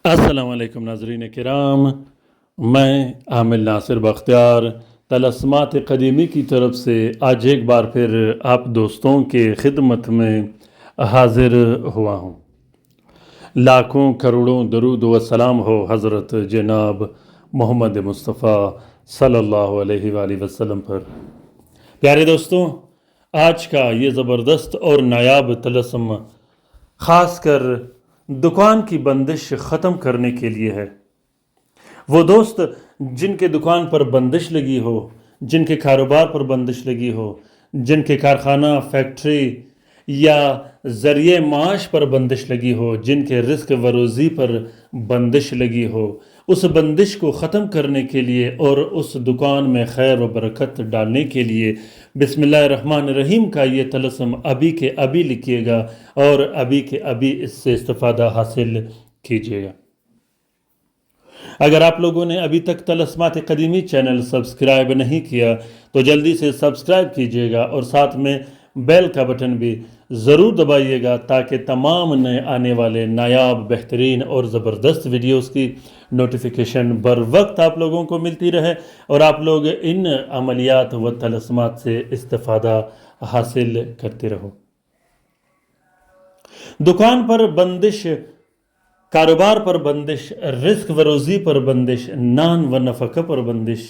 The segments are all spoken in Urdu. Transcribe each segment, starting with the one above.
السلام علیکم ناظرین کرام، میں عامل ناصر بختیار طلسمات قدیمی کی طرف سے آج ایک بار پھر آپ دوستوں کے خدمت میں حاضر ہوا ہوں۔ لاکھوں کروڑوں درود و سلام ہو حضرت جناب محمد مصطفیٰ صلی اللہ علیہ وآلہ وسلم پر۔ پیارے دوستوں، آج کا یہ زبردست اور نایاب طلسم خاص کر دکان کی بندش ختم کرنے کے لیے ہے۔ وہ دوست جن کے دکان پر بندش لگی ہو، جن کے کاروبار پر بندش لگی ہو، جن کے کارخانہ، فیکٹری یا ذریعہ معاش پر بندش لگی ہو، جن کے رزق و روزی پر بندش لگی ہو، اس بندش کو ختم کرنے کے لیے اور اس دکان میں خیر و برکت ڈالنے کے لیے بسم اللہ الرحمن الرحیم کا یہ طلسم ابھی کے ابھی لکھیے گا اور ابھی کے ابھی اس سے استفادہ حاصل کیجیے گا۔ اگر آپ لوگوں نے ابھی تک طلسمات قدیمی چینل سبسکرائب نہیں کیا تو جلدی سے سبسکرائب کیجیے گا اور ساتھ میں بیل کا بٹن بھی ضرور دبائیے گا تاکہ تمام نئے آنے والے نایاب، بہترین اور زبردست ویڈیوز کی نوٹیفیکیشن بر وقت آپ لوگوں کو ملتی رہے اور آپ لوگ ان عملیات و طلسمات سے استفادہ حاصل کرتے رہو۔ دکان پر بندش، کاروبار پر بندش، رزق و روزی پر بندش، نان و نفقہ پر بندش،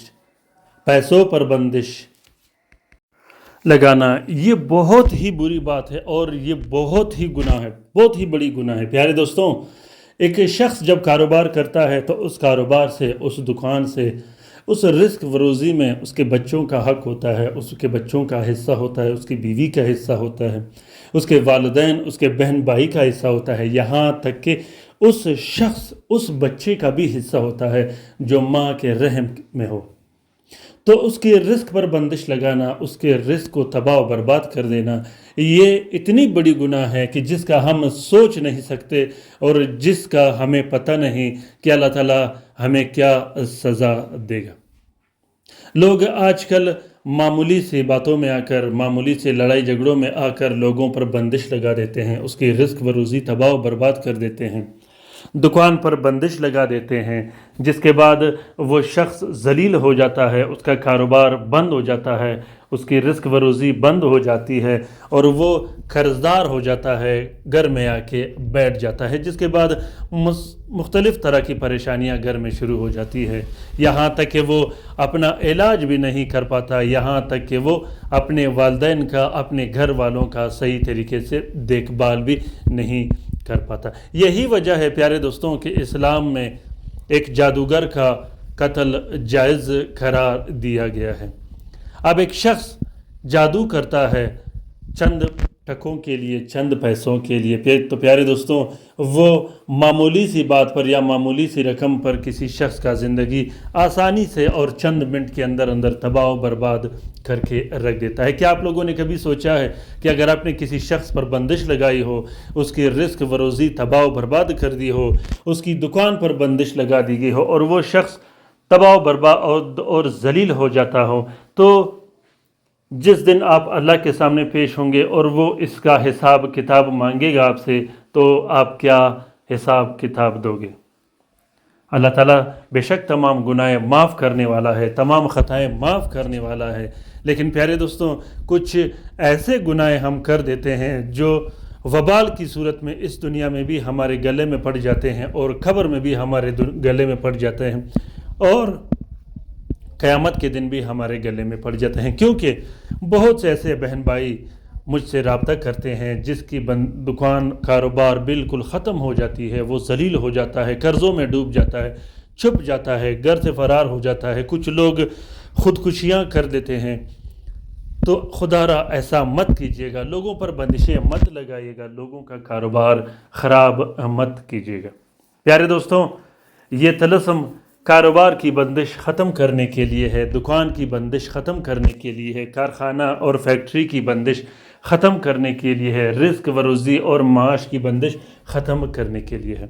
پیسوں پر بندش لگانا یہ بہت ہی بری بات ہے اور یہ بہت ہی گناہ ہے، بہت ہی بڑی گناہ ہے۔ پیارے دوستوں، ایک شخص جب کاروبار کرتا ہے تو اس کاروبار سے، اس دکان سے، اس رزق و روزی میں اس کے بچوں کا حق ہوتا ہے، اس کے بچوں کا حصہ ہوتا ہے، اس کی بیوی کا حصہ ہوتا ہے، اس کے والدین، اس کے بہن بھائی کا حصہ ہوتا ہے، یہاں تک کہ اس شخص، اس بچے کا بھی حصہ ہوتا ہے جو ماں کے رحم میں ہو۔ تو اس کے رزق پر بندش لگانا، اس کے رزق کو تباہ و برباد کر دینا، یہ اتنی بڑی گناہ ہے کہ جس کا ہم سوچ نہیں سکتے اور جس کا ہمیں پتہ نہیں کہ اللہ تعالیٰ ہمیں کیا سزا دے گا۔ لوگ آج کل معمولی سی باتوں میں آ کر، معمولی سے لڑائی جھگڑوں میں آ کر لوگوں پر بندش لگا دیتے ہیں، اس کی رزق و روزی تباہ و برباد کر دیتے ہیں، دکان پر بندش لگا دیتے ہیں، جس کے بعد وہ شخص ذلیل ہو جاتا ہے، اس کا کاروبار بند ہو جاتا ہے، اس کی رزق و روزی بند ہو جاتی ہے اور وہ قرضدار ہو جاتا ہے، گھر میں آ کے بیٹھ جاتا ہے، جس کے بعد مختلف طرح کی پریشانیاں گھر میں شروع ہو جاتی ہے، یہاں تک کہ وہ اپنا علاج بھی نہیں کر پاتا، یہاں تک کہ وہ اپنے والدین کا، اپنے گھر والوں کا صحیح طریقے سے دیکھ بھال بھی نہیں کر پاتا۔ یہی وجہ ہے پیارے دوستوں کہ اسلام میں ایک جادوگر کا قتل جائز قرار دیا گیا ہے۔ اب ایک شخص جادو کرتا ہے چند ٹکوں کے لیے، چند پیسوں کے لیے، تو پیارے دوستوں وہ معمولی سی بات پر یا معمولی سی رقم پر کسی شخص کا زندگی آسانی سے اور چند منٹ کے اندر اندر تباہ و برباد کر کے رکھ دیتا ہے۔ کیا آپ لوگوں نے کبھی سوچا ہے کہ اگر آپ نے کسی شخص پر بندش لگائی ہو، اس کی رزق و روزی تباہ و برباد کر دی ہو، اس کی دکان پر بندش لگا دی گئی ہو اور وہ شخص تباہ و برباد اور ذلیل ہو جاتا ہو، تو جس دن آپ اللہ کے سامنے پیش ہوں گے اور وہ اس کا حساب کتاب مانگے گا آپ سے، تو آپ کیا حساب کتاب دو گے؟ اللہ تعالیٰ بے شک تمام گناہ معاف کرنے والا ہے، تمام خطائیں معاف کرنے والا ہے، لیکن پیارے دوستوں کچھ ایسے گناہ ہم کر دیتے ہیں جو وبال کی صورت میں اس دنیا میں بھی ہمارے گلے میں پڑ جاتے ہیں اور قبر میں بھی ہمارے گلے میں پڑ جاتے ہیں اور قیامت کے دن بھی ہمارے گلے میں پڑ جاتے ہیں، کیونکہ بہت سے ایسے بہن بھائی مجھ سے رابطہ کرتے ہیں جس کی دکان، کاروبار بالکل ختم ہو جاتی ہے، وہ ذلیل ہو جاتا ہے، قرضوں میں ڈوب جاتا ہے، چھپ جاتا ہے، گھر سے فرار ہو جاتا ہے، کچھ لوگ خودکشیاں کر دیتے ہیں۔ تو خدا را ایسا مت کیجیے گا، لوگوں پر بندشیں مت لگائیے گا، لوگوں کا کاروبار خراب مت کیجیے گا۔ پیارے دوستوں، یہ طلسم کاروبار کی بندش ختم کرنے کے لیے ہے، دکان کی بندش ختم کرنے کے لیے ہے، کارخانہ اور فیکٹری کی بندش ختم کرنے کے لیے ہے، رزق و روزی اور معاش کی بندش ختم کرنے کے لیے ہے۔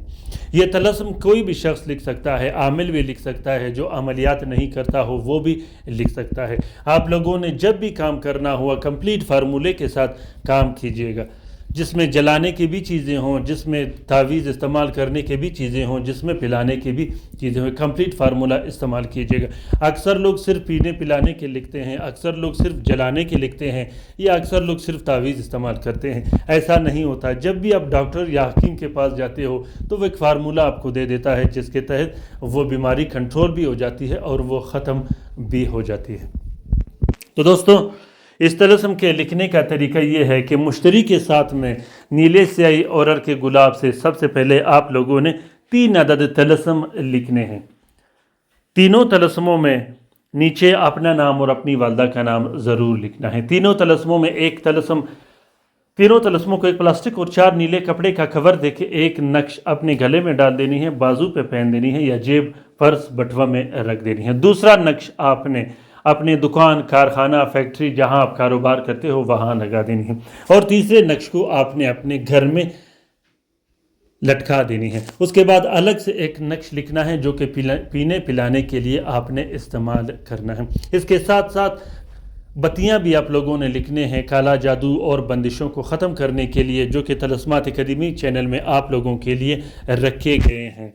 یہ طلسم کوئی بھی شخص لکھ سکتا ہے، عامل بھی لکھ سکتا ہے، جو عملیات نہیں کرتا ہو وہ بھی لکھ سکتا ہے۔ آپ لوگوں نے جب بھی کام کرنا ہوا کمپلیٹ فارمولے کے ساتھ کام کیجیے گا۔ جس میں جلانے کی بھی چیزیں ہوں، جس میں تعویذ استعمال کرنے کی بھی چیزیں ہوں، جس میں پلانے کی بھی چیزیں ہوں، کمپلیٹ فارمولہ استعمال کیجیے گا۔ اکثر لوگ صرف پینے پلانے کے لکھتے ہیں، اکثر لوگ صرف جلانے کے لکھتے ہیں، یا اکثر لوگ صرف تعویذ استعمال کرتے ہیں۔ ایسا نہیں ہوتا۔ جب بھی آپ ڈاکٹر یا حکیم کے پاس جاتے ہو تو وہ ایک فارمولہ آپ کو دے دیتا ہے جس کے تحت وہ بیماری کنٹرول بھی ہو جاتی ہے اور وہ ختم بھی ہو جاتی ہے۔ تو دوستو، اس طلسم کے لکھنے کا طریقہ یہ ہے کہ مشتری کے ساتھ میں نیلے سیاہی اورر کے گلاب سے سب سے پہلے آپ لوگوں نے 3 عدد طلسم لکھنے ہیں۔ تینوں طلسموں میں نیچے اپنا نام اور اپنی والدہ کا نام ضرور لکھنا ہے۔ تینوں طلسموں میں تینوں طلسموں کو ایک پلاسٹک اور 4 نیلے کپڑے کا کور دے کے ایک نقش اپنے گلے میں ڈال دینی ہے، بازو پہ پہن دینی ہے یا جیب پرس بٹوا میں رکھ دینی ہے۔ دوسرا نقش آپ نے اپنے دکان، کارخانہ، فیکٹری جہاں آپ کاروبار کرتے ہو وہاں لگا دینی ہے، اور تیسرے نقش کو آپ نے اپنے گھر میں لٹکا دینی ہے۔ اس کے بعد الگ سے ایک نقش لکھنا ہے جو کہ پینے پلانے کے لیے آپ نے استعمال کرنا ہے۔ اس کے ساتھ ساتھ بتیاں بھی آپ لوگوں نے لکھنے ہیں کالا جادو اور بندشوں کو ختم کرنے کے لیے، جو کہ طلسمات اکیڈمی چینل میں آپ لوگوں کے لیے رکھے گئے ہیں۔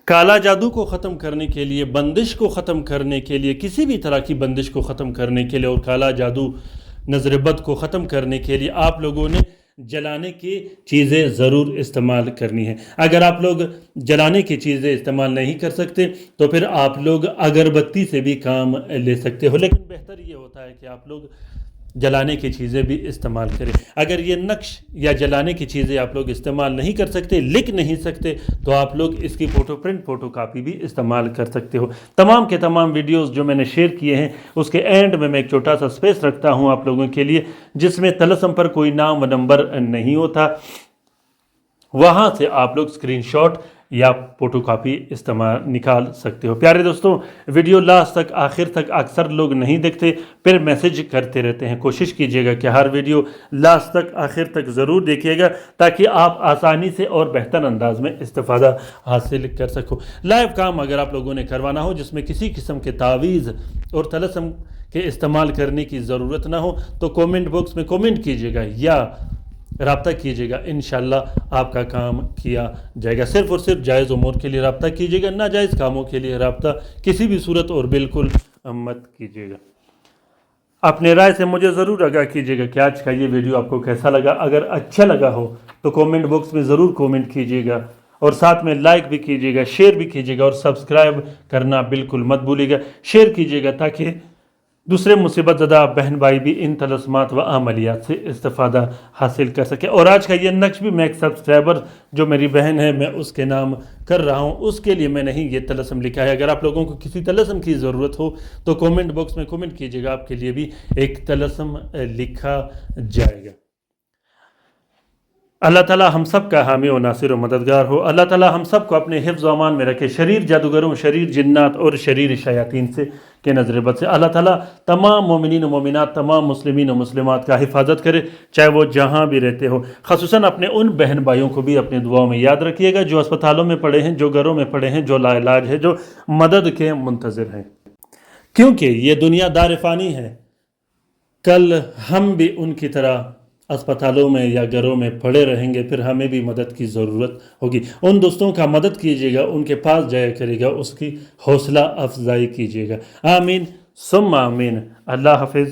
کالا جادو کو ختم کرنے کے لیے، بندش کو ختم کرنے کے لیے، کسی بھی طرح کی بندش کو ختم کرنے کے لیے اور کالا جادو نظر بد کو ختم کرنے کے لیے آپ لوگوں نے جلانے کی چیزیں ضرور استعمال کرنی ہے۔ اگر آپ لوگ جلانے کی چیزیں استعمال نہیں کر سکتے تو پھر آپ لوگ اگربتی سے بھی کام لے سکتے ہو، لیکن بہتر یہ ہوتا ہے کہ آپ لوگ جلانے کی چیزیں بھی استعمال کریں۔ اگر یہ نقش یا جلانے کی چیزیں آپ لوگ استعمال نہیں کر سکتے، لکھ نہیں سکتے، تو آپ لوگ اس کی فوٹو کاپی بھی استعمال کر سکتے ہو۔ تمام کے تمام ویڈیوز جو میں نے شیئر کیے ہیں اس کے اینڈ میں ایک چھوٹا سا سپیس رکھتا ہوں آپ لوگوں کے لیے، جس میں طلسم پر کوئی نام و نمبر نہیں ہوتا، وہاں سے آپ لوگ اسکرین شاٹ یا فوٹو کاپی نکال سکتے ہو۔ پیارے دوستوں، ویڈیو لاسٹ تک آخر تک اکثر لوگ نہیں دیکھتے، پھر میسج کرتے رہتے ہیں۔ کوشش کیجیے گا کہ ہر ویڈیو لاسٹ تک آخر تک ضرور دیکھیے گا تاکہ آپ آسانی سے اور بہتر انداز میں استفادہ حاصل کر سکو۔ لائیو کام اگر آپ لوگوں نے کروانا ہو جس میں کسی قسم کے تعویذ اور طلسم کے استعمال کرنے کی ضرورت نہ ہو تو کومنٹ باکس میں کومنٹ کیجیے گا یا رابطہ کیجیے گا، انشاءاللہ آپ کا کام کیا جائے گا۔ صرف اور صرف جائز امور کے لیے رابطہ کیجیے گا، ناجائز کاموں کے لیے رابطہ کسی بھی صورت اور بالکل مت کیجیے گا۔ اپنے رائے سے مجھے ضرور آگاہ کیجیے گا کہ آج کا یہ ویڈیو آپ کو کیسا لگا۔ اگر اچھا لگا ہو تو کومنٹ باکس میں ضرور کومنٹ کیجیے گا، اور ساتھ میں لائک بھی کیجیے گا، شیئر بھی کیجیے گا، اور سبسکرائب کرنا بالکل مت بھولیے گا۔ شیئر کیجیے گا تاکہ دوسرے مصیبت زدہ بہن بھائی بھی ان طلسمات و عملیات سے استفادہ حاصل کر سکے۔ اور آج کا یہ نقش بھی میں ایک سبسکرائبر جو میری بہن ہے میں اس کے نام کر رہا ہوں، اس کے لیے میں نے یہ طلسم لکھا ہے۔ اگر آپ لوگوں کو کسی طلسم کی ضرورت ہو تو کومنٹ باکس میں کومنٹ کیجیے گا، آپ کے لیے بھی ایک طلسم لکھا جائے گا۔ اللہ تعالی ہم سب کا حامی و ناصر و مددگار ہو۔ اللہ تعالی ہم سب کو اپنے حفظ و امان میں رکھے، شریر جادوگروں، شریر جنات اور شریر شیاطین سے کے نظر بد سے۔ اللہ تعالی تمام مومنین و مومنات، تمام مسلمین و مسلمات کا حفاظت کرے، چاہے وہ جہاں بھی رہتے ہو۔ خصوصاً اپنے ان بہن بھائیوں کو بھی اپنے دعاؤں میں یاد رکھیے گا جو اسپتالوں میں پڑے ہیں، جو گھروں میں پڑے ہیں، جو لا علاج ہے، جو مدد کے منتظر ہیں، کیونکہ یہ دنیا دار فانی ہے۔ کل ہم بھی ان کی طرح اسپتالوں میں یا گھروں میں پڑے رہیں گے، پھر ہمیں بھی مدد کی ضرورت ہوگی۔ ان دوستوں کا مدد کیجیے گا، ان کے پاس جایا کرے گا، اس کی حوصلہ افزائی کیجیے گا۔ آمین ثم آمین۔ اللہ حافظ۔